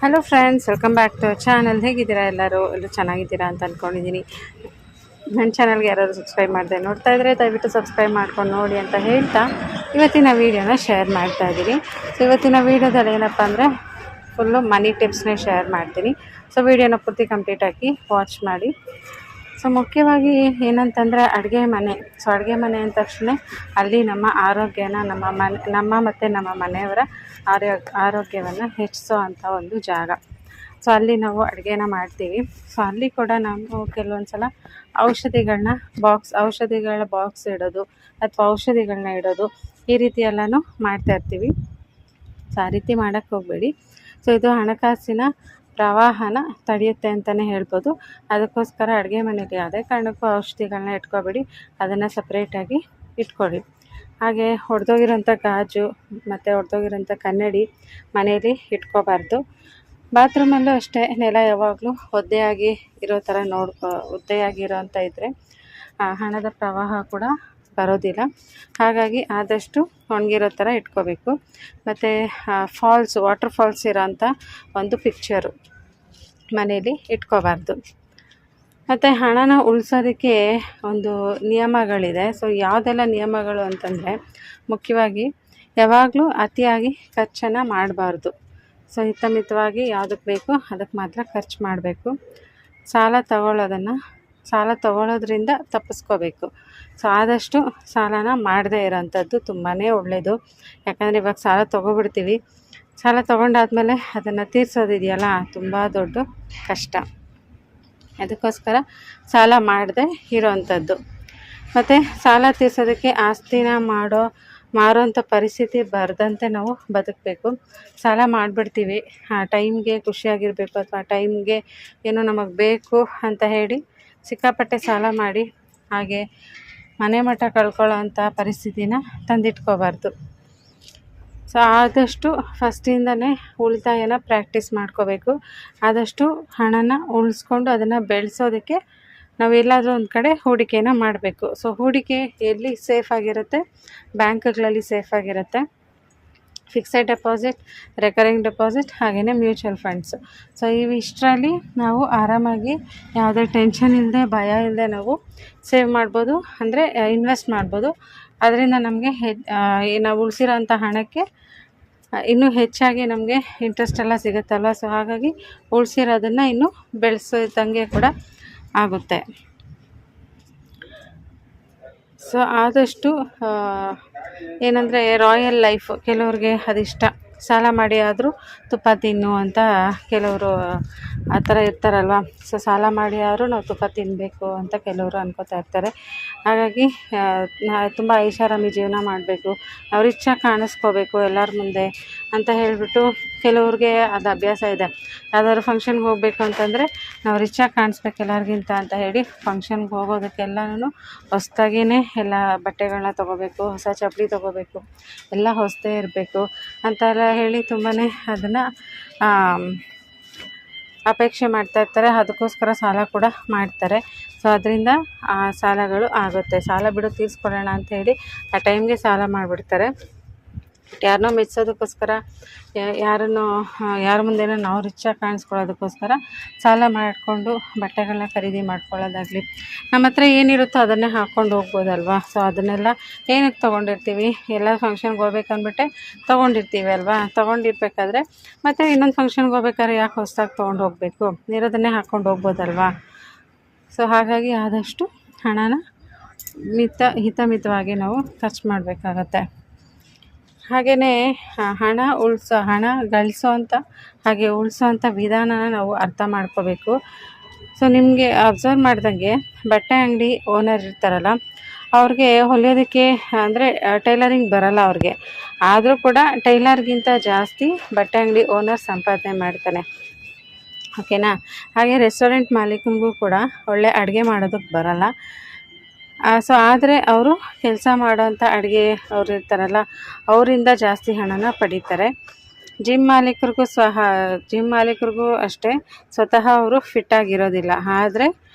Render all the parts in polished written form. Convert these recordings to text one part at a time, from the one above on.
Hello friends, welcome back to channel. ಹೇಗಿದ್ದೀರಾ ಎಲ್ಲರೂ ಚೆನ್ನಾಗಿದ್ದೀರಾ ಅಂತ ಅಂದ್ಕೊಂಡಿದ್ದೀನಿ. ನನ್ನ ಚಾನಲ್ಗೆ ಯಾರಾದರೂ ಸಬ್ಸ್ಕ್ರೈಬ್ ಮಾಡಿದೆ ನೋಡ್ತಾ ಇದ್ದರೆ ದಯವಿಟ್ಟು ಸಬ್ಸ್ಕ್ರೈಬ್ ಮಾಡ್ಕೊಂಡು ನೋಡಿ ಅಂತ ಹೇಳ್ತಾ ಇವತ್ತಿನ ವೀಡಿಯೋನ ಶೇರ್ ಮಾಡ್ತಾ ಇದ್ದೀನಿ. ಸೊ ಇವತ್ತಿನ ವೀಡಿಯೋದಲ್ಲಿ ಏನಪ್ಪ ಅಂದರೆ ಫುಲ್ಲು ಮನಿ ಟಿಪ್ಸ್ನೇ ಶೇರ್ ಮಾಡ್ತೀನಿ. ಸೊ ವೀಡಿಯೋನ ಪೂರ್ತಿ ಕಂಪ್ಲೀಟಾಗಿ ವಾಚ್ ಮಾಡಿ. ಸೊ ಮುಖ್ಯವಾಗಿ ಏನಂತಂದರೆ ಅಡುಗೆ ಮನೆ. ಸೊ ಅಡುಗೆ ಮನೆ ಅಂದ ತಕ್ಷಣ ಅಲ್ಲಿ ನಮ್ಮ ಆರೋಗ್ಯನ ನಮ್ಮ ಮತ್ತು ನಮ್ಮ ಮನೆಯವರ ಆರೋಗ್ಯವನ್ನು ಹೆಚ್ಚಿಸೋ ಅಂಥ ಒಂದು ಜಾಗ. ಸೊ ಅಲ್ಲಿ ನಾವು ಅಡುಗೆನ ಮಾಡ್ತೀವಿ. ಸೊ ಅಲ್ಲಿ ಕೂಡ ನಾವು ಕೆಲವೊಂದು ಸಲ ಔಷಧಿಗಳ ಬಾಕ್ಸ್ ಇಡೋದು ಅಥವಾ ಔಷಧಿಗಳನ್ನ ಇಡೋದು ಈ ರೀತಿ ಎಲ್ಲನೂ ಮಾಡ್ತಾಯಿರ್ತೀವಿ. ಸೊ ಆ ರೀತಿ ಮಾಡೋಕ್ಕೆ ಹೋಗಬೇಡಿ. ಸೊ ಇದು ಹಣಕಾಸಿನ ಪ್ರವಾಹನ ತಡೆಯುತ್ತೆ ಅಂತಲೇ ಹೇಳ್ಬೋದು. ಅದಕ್ಕೋಸ್ಕರ ಅಡುಗೆ ಮನೆಯಲ್ಲಿ ಯಾವುದೇ ಕಾರಣಕ್ಕೂ ಔಷಧಿಗಳನ್ನ ಇಟ್ಕೋಬೇಡಿ, ಅದನ್ನು ಸಪ್ರೇಟಾಗಿ ಇಟ್ಕೊಳ್ಳಿ. ಹಾಗೆ ಒಡೆದೋಗಿರೋಂಥ ಗಾಜು ಮತ್ತು ಒಡೆದೋಗಿರೋಂಥ ಕನ್ನಡಿ ಮನೆಯಲ್ಲಿ ಇಟ್ಕೋಬಾರ್ದು. ಬಾತ್ರೂಮಲ್ಲೂ ಅಷ್ಟೇ, ನೆಲ ಯಾವಾಗಲೂ ಒದ್ದೆಯಾಗಿ ಇರೋ ಥರ ಒದ್ದೆಯಾಗಿರೋಂಥ ಇದ್ದರೆ ಹಣದ ಪ್ರವಾಹ ಕೂಡ ಬರೋದಿಲ್ಲ. ಹಾಗಾಗಿ ಆದಷ್ಟು ಒಣಗಿರೋ ಥರ ಇಟ್ಕೋಬೇಕು. ಮತ್ತು ವಾಟರ್ ಫಾಲ್ಸ್ ಇರೋಂಥ ಒಂದು ಪಿಕ್ಚರು ಮನೆಯಲ್ಲಿ ಇಟ್ಕೋಬಾರ್ದು. ಮತ್ತು ಹಣನ ಉಳಿಸೋದಕ್ಕೆ ಒಂದು ನಿಯಮಗಳಿದೆ. ಸೊ ಯಾವುದೆಲ್ಲ ನಿಯಮಗಳು ಅಂತಂದರೆ, ಮುಖ್ಯವಾಗಿ ಯಾವಾಗಲೂ ಅತಿಯಾಗಿ ಖರ್ಚನ್ನು ಮಾಡಬಾರ್ದು. ಸೊ ಹಿತಮಿತವಾಗಿ ಯಾವುದಕ್ಕೆ ಬೇಕೋ ಅದಕ್ಕೆ ಮಾತ್ರ ಖರ್ಚು ಮಾಡಬೇಕು. ಸಾಲ ತಗೊಳ್ಳೋದ್ರಿಂದ ತಪ್ಪಿಸ್ಕೋಬೇಕು. ಸೊ ಆದಷ್ಟು ಸಾಲನ ಮಾಡದೇ ಇರೋಂಥದ್ದು ತುಂಬಾ ಒಳ್ಳೆಯದು. ಯಾಕಂದರೆ ಇವಾಗ ಸಾಲ ತೊಗೊಬಿಡ್ತೀವಿ, ಸಾಲ ತೊಗೊಂಡಾದ್ಮೇಲೆ ಅದನ್ನು ತೀರ್ಸೋದಿದೆಯಲ್ಲ ತುಂಬ ದೊಡ್ಡ ಕಷ್ಟ. ಅದಕ್ಕೋಸ್ಕರ ಸಾಲ ಮಾಡದೆ ಇರೋವಂಥದ್ದು. ಮತ್ತು ಸಾಲ ತೀರ್ಸೋದಕ್ಕೆ ಆಸ್ತಿನ ಮಾರೋಂಥ ಪರಿಸ್ಥಿತಿ ಬರದಂತೆ ನಾವು ಬದುಕಬೇಕು. ಸಾಲ ಮಾಡಿಬಿಡ್ತೀವಿ, ಆ ಟೈಮ್ಗೆ ಖುಷಿಯಾಗಿರಬೇಕು ಅಥವಾ ಟೈಮ್ಗೆ ಏನೋ ನಮಗೆ ಬೇಕು ಅಂತ ಹೇಳಿ ಸಿಕ್ಕಾಪಟ್ಟೆ ಸಾಲ ಮಾಡಿ ಹಾಗೆ ಮನೆ ಮಠ ಕಳ್ಕೊಳ್ಳೋ ಅಂಥ ಪರಿಸ್ಥಿತಿನ ತಂದಿಟ್ಕೋಬಾರ್ದು. ಸೊ ಆದಷ್ಟು ಫಸ್ಟಿಂದನೇ ಉಳಿತಾಯನ ಪ್ರಾಕ್ಟೀಸ್ ಮಾಡ್ಕೋಬೇಕು. ಆದಷ್ಟು ಹಣನ ಉಳಿಸ್ಕೊಂಡು ಅದನ್ನು ಬೆಳೆಸೋದಕ್ಕೆ ನಾವೆಲ್ಲಾದರೂ ಒಂದು ಕಡೆ ಹೂಡಿಕೆನ ಮಾಡಬೇಕು. ಸೊ ಹೂಡಿಕೆ ಎಲ್ಲಿ ಸೇಫಾಗಿರುತ್ತೆ? ಬ್ಯಾಂಕ್ಗಳಲ್ಲಿ ಸೇಫಾಗಿರುತ್ತೆ. ಫಿಕ್ಸೆಡ್ ಡೆಪಾಸಿಟ್, ರೆಕರಿಂಗ್ ಡೆಪಾಸಿಟ್, ಹಾಗೆಯೇ ಮ್ಯೂಚುವಲ್ ಫಂಡ್ಸ್. ಸೊ ಇವಿಷ್ಟರಲ್ಲಿ ನಾವು ಆರಾಮಾಗಿ ಯಾವುದೇ ಟೆನ್ಷನ್ ಇಲ್ಲದೆ, ಭಯ ಇಲ್ಲದೆ ನಾವು ಸೇವ್ ಮಾಡ್ಬೋದು, ಅಂದರೆ ಇನ್ವೆಸ್ಟ್ ಮಾಡ್ಬೋದು. ಅದರಿಂದ ನಮಗೆ ನಾವು ಉಳಿಸಿರೋಂಥ ಹಣಕ್ಕೆ ಇನ್ನೂ ಹೆಚ್ಚಾಗಿ ನಮಗೆ ಇಂಟ್ರೆಸ್ಟ್ ಎಲ್ಲ ಸಿಗುತ್ತಲ್ವ. ಸೊ ಹಾಗಾಗಿ ಉಳಿಸಿರೋದನ್ನು ಇನ್ನೂ ಬೆಳೆಸೋದಂಗೆ ಕೂಡ ಆಗುತ್ತೆ. ಸೊ ಆದಷ್ಟು ಏನಂದರೆ ರಾಯಲ್ ಲೈಫ್ ಕೆಲವ್ರಿಗೆ ಅದಿಷ್ಟ. ಸಾಲ ಮಾಡಿ ಆದರೂ ತುಪ್ಪ ತಿನ್ನು ಅಂತ ಕೆಲವರು ಆ ಥರ ಇರ್ತಾರಲ್ವ. ಸೊ ಸಾಲ ಮಾಡಿ ಆದರೂ ನಾವು ತುಪ್ಪ ತಿನ್ನಬೇಕು ಅಂತ ಕೆಲವರು ಅನ್ಕೋತಾ ಇರ್ತಾರೆ. ಹಾಗಾಗಿ ತುಂಬ ಐಷಾರಾಮಿ ಜೀವನ ಮಾಡಬೇಕು, ನಾವು ರಿಚ್ಚಾಗಿ ಕಾಣಿಸ್ಕೋಬೇಕು ಎಲ್ಲರ ಮುಂದೆ ಅಂತ ಹೇಳಿಬಿಟ್ಟು ಕೆಲವ್ರಿಗೆ ಅದು ಅಭ್ಯಾಸ ಇದೆ. ಯಾವ್ದಾದ್ರು ಫಂಕ್ಷನ್ಗೆ ಹೋಗಬೇಕು ಅಂತಂದರೆ ನಾವು ರಿಚ್ಚಾಗಿ ಕಾಣಿಸ್ಬೇಕು ಎಲ್ಲರಿಗಿಂತ ಅಂತ ಹೇಳಿ ಫಂಕ್ಷನ್ಗೆ ಹೋಗೋದಕ್ಕೆಲ್ಲನೂ ಹೊಸ್ದಾಗಿಯೇ ಎಲ್ಲ ಬಟ್ಟೆಗಳನ್ನ ತೊಗೋಬೇಕು, ಹೊಸ ಚಪ್ಪಲಿ ತೊಗೋಬೇಕು, ಎಲ್ಲ ಹೊಸದೇ ಇರಬೇಕು ಅಂತೆಲ್ಲ ಹೇಳಿ ತುಂಬಾ ಅದನ್ನು ಅಪೇಕ್ಷೆ ಮಾಡ್ತಾಯಿರ್ತಾರೆ. ಅದಕ್ಕೋಸ್ಕರ ಸಾಲ ಕೂಡ ಮಾಡ್ತಾರೆ. ಸೊ ಅದರಿಂದ ಆ ಸಾಲಗಳು ಆಗುತ್ತೆ. ಸಾಲ ಬಿಡು ತೀರಿಸ್ಕೊಳ್ಳೋಣ ಅಂತ ಹೇಳಿ ಆ ಟೈಮ್ಗೆ ಸಾಲ ಮಾಡಿಬಿಡ್ತಾರೆ. ಯಾರನ್ನೋ ಮೆಚ್ಚೋದಕ್ಕೋಸ್ಕರ, ಯಾರ ಮುಂದೆನೋ ನಾವು ರಿಚ್ಚಾಗಿ ಕಾಣಿಸ್ಕೊಳ್ಳೋದಕ್ಕೋಸ್ಕರ ಸಾಲ ಮಾಡಿಕೊಂಡು ಬಟ್ಟೆಗಳನ್ನ ಖರೀದಿ ಮಾಡ್ಕೊಳ್ಳೋದಾಗಲಿ, ನಮ್ಮ ಹತ್ರ ಏನಿರುತ್ತೋ ಅದನ್ನೇ ಹಾಕ್ಕೊಂಡು ಹೋಗ್ಬೋದಲ್ವ. ಸೊ ಅದನ್ನೆಲ್ಲ ಏನಕ್ಕೆ ತೊಗೊಂಡಿರ್ತೀವಿ? ಎಲ್ಲ ಫಂಕ್ಷನ್ಗೆ ಹೋಗ್ಬೇಕಂದ್ಬಿಟ್ಟೆ ತೊಗೊಂಡಿರ್ತೀವಿ ಅಲ್ವಾ. ತೊಗೊಂಡಿರ್ಬೇಕಾದ್ರೆ ಮತ್ತು ಇನ್ನೊಂದು ಫಂಕ್ಷನ್ಗೆ ಹೋಗ್ಬೇಕಾದ್ರೆ ಯಾಕೆ ಹೊಸ್ದಾಗಿ ತೊಗೊಂಡು ಹೋಗಬೇಕು? ಇರೋದನ್ನೇ ಹಾಕ್ಕೊಂಡು ಹೋಗ್ಬೋದಲ್ವಾ. ಸೊ ಹಾಗಾಗಿ ಆದಷ್ಟು ಹಣನ ಹಿತಮಿತವಾಗಿ ನಾವು ಖರ್ಚು ಮಾಡಬೇಕಾಗತ್ತೆ. ಹಾಗೆಯೇ ಹಣ ಗಳಿಸೋವಂಥ ಹಾಗೆ ಉಳಿಸೋವಂಥ ವಿಧಾನನ ನಾವು ಅರ್ಥ ಮಾಡ್ಕೋಬೇಕು. ಸೊ ನಿಮಗೆ ಅಬ್ಸರ್ವ್ ಮಾಡ್ದಂಗೆ ಬಟ್ಟೆ ಅಂಗಡಿ ಓನರ್ ಇರ್ತಾರಲ್ಲ, ಅವ್ರಿಗೆ ಹೊಲಿಯೋದಕ್ಕೆ ಅಂದರೆ ಟೈಲರಿಂಗ್ ಬರಲ್ಲ ಅವ್ರಿಗೆ. ಆದರೂ ಕೂಡ ಟೈಲರ್ಗಿಂತ ಜಾಸ್ತಿ ಬಟ್ಟೆ ಅಂಗಡಿ ಓನರ್ ಸಂಪಾದನೆ ಮಾಡ್ತಾನೆ, ಓಕೆನಾ. ಹಾಗೆ ರೆಸ್ಟೋರೆಂಟ್ ಮಾಲೀಕನಿಗೂ ಕೂಡ ಒಳ್ಳೆ ಅಡುಗೆ ಮಾಡೋದಕ್ಕೆ ಬರಲ್ಲ. ಸೊ ಆದರೆ ಅವರು ಕೆಲಸ ಮಾಡೋಂಥ ಅಡುಗೆ ಅವ್ರು ಇರ್ತಾರಲ್ಲ, ಅವರಿಂದ ಜಾಸ್ತಿ ಹಣನ ಪಡೀತಾರೆ. ಜಿಮ್ ಮಾಲೀಕರಿಗೂ ಅಷ್ಟೇ, ಸ್ವತಃ ಅವರು ಫಿಟ್ಟಾಗಿರೋದಿಲ್ಲ. ಆದರೆ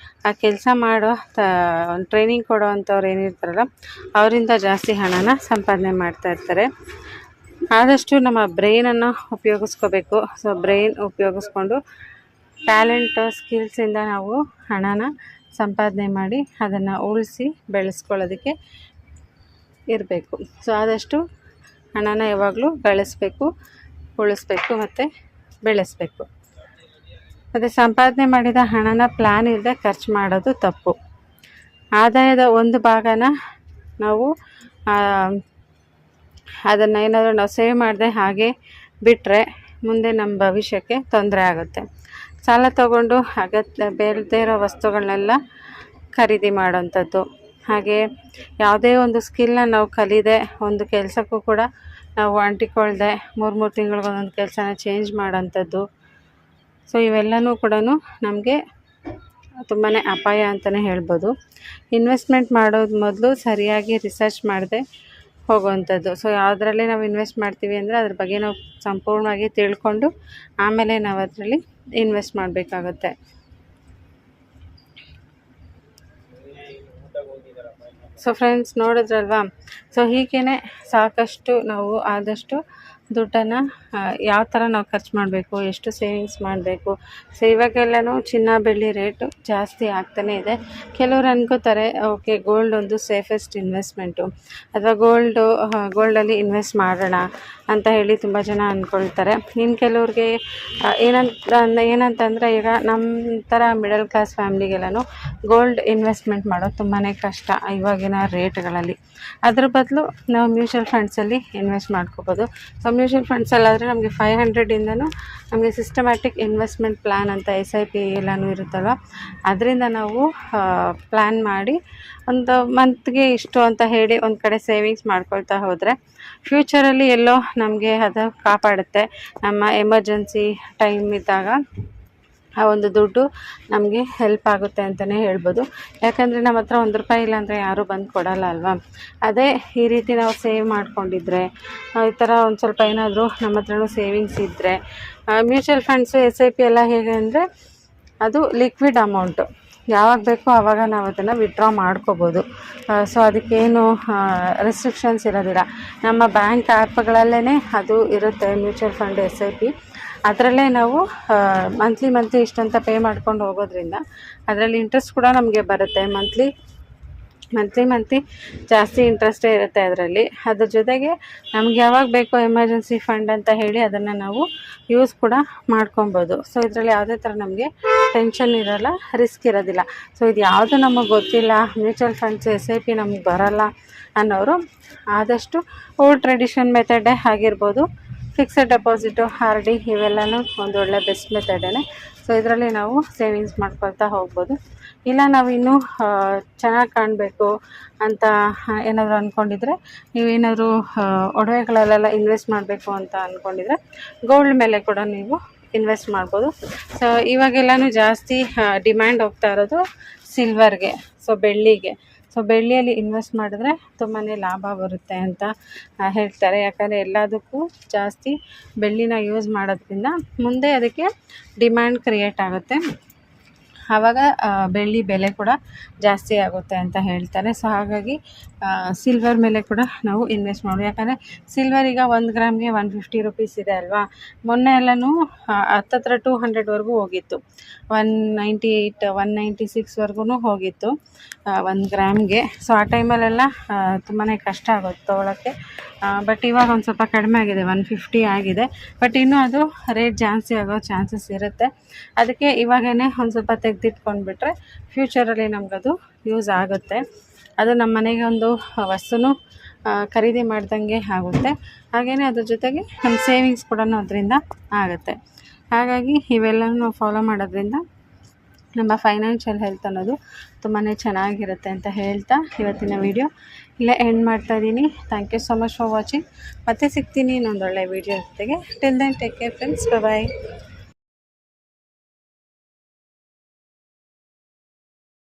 ಆ ಕೆಲಸ ಮಾಡೋ ಟ್ರೈನಿಂಗ್ ಕೊಡೋ ಅಂಥವ್ರು ಏನಿರ್ತಾರಲ್ಲ ಅವರಿಂದ ಜಾಸ್ತಿ ಹಣನ ಸಂಪಾದನೆ ಮಾಡ್ತಾಯಿರ್ತಾರೆ. ಆದಷ್ಟು ನಮ್ಮ ಬ್ರೈನನ್ನು ಉಪಯೋಗಿಸ್ಕೋಬೇಕು. ಸೊ ಬ್ರೈನ್ ಉಪಯೋಗಿಸ್ಕೊಂಡು ಟ್ಯಾಲೆಂಟ್ ಸ್ಕಿಲ್ಸಿಂದ ನಾವು ಹಣನ ಸಂಪಾದನೆ ಮಾಡಿ ಅದನ್ನು ಉಳಿಸಿ ಬೆಳೆಸ್ಕೊಳ್ಳೋದಕ್ಕೆ ಇರಬೇಕು. ಸೊ ಆದಷ್ಟು ಹಣನ ಯಾವಾಗಲೂ ಗಳಿಸ್ಬೇಕು, ಉಳಿಸ್ಬೇಕು ಮತ್ತು ಬೆಳೆಸಬೇಕು. ಮತ್ತು ಸಂಪಾದನೆ ಮಾಡಿದ ಹಣನ ಪ್ಲ್ಯಾನ್ ಇಲ್ಲದೆ ಖರ್ಚು ಮಾಡೋದು ತಪ್ಪು. ಆದಾಯದ ಒಂದು ಭಾಗನ ನಾವು ಅದನ್ನು ಏನಾದರೂ ನಾವು ಸೇವ್ ಮಾಡದೆ ಹಾಗೆ ಬಿಟ್ಟರೆ ಮುಂದೆ ನಮ್ಮ ಭವಿಷ್ಯಕ್ಕೆ ತೊಂದರೆ ಆಗುತ್ತೆ. ಸಾಲ ತಗೊಂಡು ಬೇಡದೇ ಇರೋ ವಸ್ತುಗಳನ್ನೆಲ್ಲ ಖರೀದಿ ಮಾಡೋವಂಥದ್ದು, ಹಾಗೆ ಯಾವುದೇ ಒಂದು ಸ್ಕಿಲ್ನ ನಾವು ಕಲಿದೆ ಒಂದು ಕೆಲಸಕ್ಕೂ ಕೂಡ ನಾವು ಅಂಟಿಕೊಳ್ಳದೆ 3 ತಿಂಗಳಿಗೊಂದೊಂದು ಕೆಲಸನ ಚೇಂಜ್ ಮಾಡೋವಂಥದ್ದು. ಸೊ ಇವೆಲ್ಲವೂ ಕೂಡ ನಮಗೆ ತುಂಬಾ ಅಪಾಯ ಅಂತಲೇ ಹೇಳ್ಬೋದು. ಇನ್ವೆಸ್ಟ್ಮೆಂಟ್ ಮಾಡೋದು ಮೊದಲು ಸರಿಯಾಗಿ ರಿಸರ್ಚ್ ಮಾಡದೆ ಹೋಗುವಂಥದ್ದು. ಸೊ ಯಾವುದರಲ್ಲಿ ನಾವು ಇನ್ವೆಸ್ಟ್ ಮಾಡ್ತೀವಿ ಅಂದರೆ ಅದ್ರ ಬಗ್ಗೆ ನಾವು ಸಂಪೂರ್ಣವಾಗಿ ತಿಳ್ಕೊಂಡು ಆಮೇಲೆ ನಾವು ಅದರಲ್ಲಿ ಇನ್ವೆಸ್ಟ್ ಮಾಡಬೇಕಾಗುತ್ತೆ. ಸೊ ಫ್ರೆಂಡ್ಸ್, ನೋಡಿದ್ರಲ್ವಾ? ಸೊ ಹೀಗೇ ಸಾಕಷ್ಟು ನಾವು ಆದಷ್ಟು ದುಡ್ಡನ್ನು ಯಾವ ಥರ ನಾವು ಖರ್ಚು ಮಾಡಬೇಕು, ಎಷ್ಟು ಸೇವಿಂಗ್ಸ್ ಮಾಡಬೇಕು. ಸೊ ಇವಾಗೆಲ್ಲನೂ ಚಿನ್ನ ಬೆಳ್ಳಿ ರೇಟು ಜಾಸ್ತಿ ಆಗ್ತಾನೇ ಇದೆ. ಕೆಲವರು ಅನ್ಕೋತಾರೆ ಓಕೆ ಗೋಲ್ಡ್ ಒಂದು ಸೇಫೆಸ್ಟ್ ಇನ್ವೆಸ್ಟ್ಮೆಂಟು, ಅಥವಾ ಗೋಲ್ಡಲ್ಲಿ ಇನ್ವೆಸ್ಟ್ ಮಾಡೋಣ ಅಂತ ಹೇಳಿ ತುಂಬ ಜನ ಅಂದ್ಕೊಳ್ತಾರೆ. ಇನ್ನು ಕೆಲವ್ರಿಗೆ ಏನಂತಂದರೆ ಈಗ ನಮ್ಮ ಥರ ಮಿಡಲ್ ಕ್ಲಾಸ್ ಫ್ಯಾಮ್ಲಿಗೆಲ್ಲನೂ ಗೋಲ್ಡ್ ಇನ್ವೆಸ್ಟ್ಮೆಂಟ್ ಮಾಡೋದು ತುಂಬಾ ಕಷ್ಟ ಇವಾಗಿನ ರೇಟ್ಗಳಲ್ಲಿ. ಅದ್ರ ಬದಲು ನಾವು ಮ್ಯೂಚುವಲ್ ಫಂಡ್ಸಲ್ಲಿ ಇನ್ವೆಸ್ಟ್ ಮಾಡ್ಕೋಬೋದು. ಸೊ ಮ್ಯೂಚುವಲ್ ಫಂಡ್ಸಲ್ಲಾದರೆ ನಮಗೆ 500ಇಂದನೂ ನಮಗೆ ಸಿಸ್ಟಮ್ಯಾಟಿಕ್ ಇನ್ವೆಸ್ಟ್ಮೆಂಟ್ ಪ್ಲ್ಯಾನ್ ಅಂತ SIP ಎಲ್ಲನೂ ಇರುತ್ತಲ್ವ, ಅದರಿಂದ ನಾವು ಪ್ಲ್ಯಾನ್ ಮಾಡಿ ಒಂದು ಮಂತ್ಗೆ ಇಷ್ಟು ಅಂತ ಹೇಳಿ ಒಂದು ಕಡೆ ಸೇವಿಂಗ್ಸ್ ಮಾಡ್ಕೊಳ್ತಾ ಹೋದರೆ ಫ್ಯೂಚರಲ್ಲಿ ಎಲ್ಲೋ ನಮಗೆ ಅದು ಕಾಪಾಡುತ್ತೆ. ನಮ್ಮ ಎಮರ್ಜೆನ್ಸಿ ಟೈಮ್ ಇದ್ದಾಗ ಆ ಒಂದು ದುಡ್ಡು ನಮಗೆ ಹೆಲ್ಪ್ ಆಗುತ್ತೆ ಅಂತಲೇ ಹೇಳ್ಬೋದು. ಯಾಕಂದರೆ ನಮ್ಮ ಹತ್ರ ₹1 ಇಲ್ಲಾಂದರೆ ಯಾರೂ ಬಂದು ಕೊಡೋಲ್ಲ ಅಲ್ವಾ. ಅದೇ ಈ ರೀತಿ ನಾವು ಸೇವ್ ಮಾಡ್ಕೊಂಡಿದ್ರೆ, ಈ ಥರ ಒಂದು ಸ್ವಲ್ಪ ಏನಾದರೂ ನಮ್ಮ ಹತ್ರನೂ ಸೇವಿಂಗ್ಸ್ ಇದ್ದರೆ, ಮ್ಯೂಚುವಲ್ ಫಂಡ್ಸು SIP ಎಲ್ಲ ಹೇಗೆ ಅಂದರೆ ಅದು ಲಿಕ್ವಿಡ್ ಅಮೌಂಟು, ಯಾವಾಗ ಬೇಕೋ ಆವಾಗ ನಾವು ಅದನ್ನು ವಿತ್ಡ್ರಾ ಮಾಡ್ಕೋಬೋದು. ಸೊ ಅದಕ್ಕೇನು ರೆಸ್ಟ್ರಿಕ್ಷನ್ಸ್ ಇರೋದಿಲ್ಲ. ನಮ್ಮ ಬ್ಯಾಂಕ್ ಆ್ಯಪ್ಗಳಲ್ಲೇ ಅದು ಇರುತ್ತೆ ಮ್ಯೂಚುವಲ್ ಫಂಡ್ SIP. ಅದರಲ್ಲೇ ನಾವು ಮಂತ್ಲಿ ಇಷ್ಟಂತ ಪೇ ಮಾಡ್ಕೊಂಡು ಹೋಗೋದ್ರಿಂದ ಅದರಲ್ಲಿ ಇಂಟ್ರೆಸ್ಟ್ ಕೂಡ ನಮಗೆ ಬರುತ್ತೆ. ಮಂತ್ಲಿ ಜಾಸ್ತಿ ಇಂಟ್ರೆಸ್ಟೇ ಇರುತ್ತೆ ಅದರಲ್ಲಿ. ಅದ್ರ ಜೊತೆಗೆ ನಮ್ಗೆ ಯಾವಾಗ ಬೇಕೋ ಎಮರ್ಜೆನ್ಸಿ ಫಂಡ್ ಅಂತ ಹೇಳಿ ಅದನ್ನು ನಾವು ಯೂಸ್ ಕೂಡ ಮಾಡ್ಕೊಬೋದು. ಸೊ ಇದರಲ್ಲಿ ಯಾವುದೇ ಥರ ನಮಗೆ ಟೆನ್ಷನ್ ಇರೋಲ್ಲ, ರಿಸ್ಕ್ ಇರೋದಿಲ್ಲ. ಸೊ ಇದು ಯಾವುದು ನಮಗೆ ಗೊತ್ತಿಲ್ಲ, ಮ್ಯೂಚುವಲ್ ಫಂಡ್ಸ್ SIP ನಮಗೆ ಬರೋಲ್ಲ ಅನ್ನೋರು ಆದಷ್ಟು ಓಲ್ಡ್ ಟ್ರೆಡಿಷನ್ ಮೆಥಡೇ ಆಗಿರ್ಬೋದು, ಫಿಕ್ಸೆಡ್ ಡೆಪಾಸಿಟು, RD ಇವೆಲ್ಲನೂ ಒಂದೊಳ್ಳೆ ಬೆಸ್ಟ್ ಮೆಥಡೇ. ಸೊ ಇದರಲ್ಲಿ ನಾವು ಸೇವಿಂಗ್ಸ್ ಮಾಡ್ಕೊಳ್ತಾ ಹೋಗ್ಬೋದು. ಇಲ್ಲ ನಾವು ಇನ್ನೂ ಚೆನ್ನಾಗಿ ಕಾಣಬೇಕು ಅಂತ ಏನಾದರೂ ಅಂದ್ಕೊಂಡಿದ್ರೆ, ನೀವೇನಾದರೂ ಒಡವೆಗಳಲ್ಲೆಲ್ಲ ಇನ್ವೆಸ್ಟ್ ಮಾಡಬೇಕು ಅಂತ ಅಂದ್ಕೊಂಡಿದ್ರೆ ಗೋಲ್ಡ್ ಮೇಲೆ ಕೂಡ ನೀವು ಇನ್ವೆಸ್ಟ್ ಮಾಡ್ಬೋದು. ಸೊ ಇವಾಗೆಲ್ಲನೂ ಜಾಸ್ತಿ ಡಿಮ್ಯಾಂಡ್ ಹೋಗ್ತಾ ಇರೋದು ಸಿಲ್ವರ್ಗೆ, ಸೊ ಬೆಳ್ಳಿಗೆ. ಸೊ ಬೆಳ್ಳಿಯಲ್ಲಿ ಇನ್ವೆಸ್ಟ್ ಮಾಡಿದ್ರೆ ತುಂಬಾ ಲಾಭ ಬರುತ್ತೆ ಅಂತ ಹೇಳ್ತಾರೆ. ಯಾಕಂದರೆ ಎಲ್ಲದಕ್ಕೂ ಜಾಸ್ತಿ ಬೆಳ್ಳಿನ ಯೂಸ್ ಮಾಡೋದ್ರಿಂದ ಮುಂದೆ ಅದಕ್ಕೆ ಡಿಮ್ಯಾಂಡ್ ಕ್ರಿಯೇಟ್ ಆಗುತ್ತೆ. ಆವಾಗ ಬೆಳ್ಳಿ ಬೆಲೆ ಕೂಡ ಜಾಸ್ತಿ ಆಗುತ್ತೆ ಅಂತ ಹೇಳ್ತಾರೆ. ಸೊ ಹಾಗಾಗಿ ಸಿಲ್ವರ್ ಮೇಲೆ ಕೂಡ ನಾವು ಇನ್ವೆಸ್ಟ್ ಮಾಡೋದು. ಯಾಕಂದರೆ ಸಿಲ್ವರ್ ಈಗ 1 ಗ್ರಾಮ್ಗೆ 150 ರೂಪೀಸ್ ಇದೆ ಅಲ್ವಾ. ಮೊನ್ನೆ ಎಲ್ಲನೂ ಹತ್ತತ್ರ 200ವರೆಗೂ ಹೋಗಿತ್ತು, 198 196ವರೆಗೂ ಹೋಗಿತ್ತು 1 ಗ್ರಾಮ್ಗೆ. ಸೊ ಆ ಟೈಮಲ್ಲೆಲ್ಲ ತುಂಬಾ ಕಷ್ಟ ಆಗೋದು ತೊಗೊಳಕ್ಕೆ. ಬಟ್ ಇವಾಗ ಒಂದು ಸ್ವಲ್ಪ ಕಡಿಮೆ ಆಗಿದೆ, 150 ಆಗಿದೆ. ಬಟ್ ಇನ್ನೂ ಅದು ರೇಟ್ ಜಾಸ್ತಿ ಆಗೋ ಚಾನ್ಸಸ್ ಇರುತ್ತೆ. ಅದಕ್ಕೆ ಇವಾಗೇ ಒಂದು ಸ್ವಲ್ಪ ತೆಗೆದಿಟ್ಕೊಂಡ್ಬಿಟ್ರೆ ಫ್ಯೂಚರಲ್ಲಿ ನಮಗದು ಯೂಸ್ ಆಗುತ್ತೆ. ಅದು ನಮ್ಮ ಮನೆಗೆ ಒಂದು ವಸ್ತುನೂ ಖರೀದಿ ಮಾಡ್ದಂಗೆ ಆಗುತ್ತೆ. ಹಾಗೆಯೇ ಅದ್ರ ಜೊತೆಗೆ ನಮ್ಮ ಸೇವಿಂಗ್ಸ್ ಕೂಡ ಅದರಿಂದ ಆಗುತ್ತೆ. ಹಾಗಾಗಿ ಇವೆಲ್ಲನೂ ನಾವು ಫಾಲೋ ಮಾಡೋದ್ರಿಂದ ನಮ್ಮ ಫೈನಾನ್ಷಿಯಲ್ ಹೆಲ್ತ್ ಅನ್ನೋದು ತುಂಬಾ ಚೆನ್ನಾಗಿರುತ್ತೆ ಅಂತ ಹೇಳ್ತಾ ಇವತ್ತಿನ ವಿಡಿಯೋ ಇಲ್ಲೇ ಎಂಡ್ ಮಾಡ್ತಾಯಿದ್ದೀನಿ. Thank you so much for watching. ಮತ್ತೆ ಸಿಗ್ತೀನಿ ಇನ್ನೊಂದೊಳ್ಳೆ ವಿಡಿಯೋ ಜೊತೆಗೆ. Till then take care friends, ಬಾಯ್.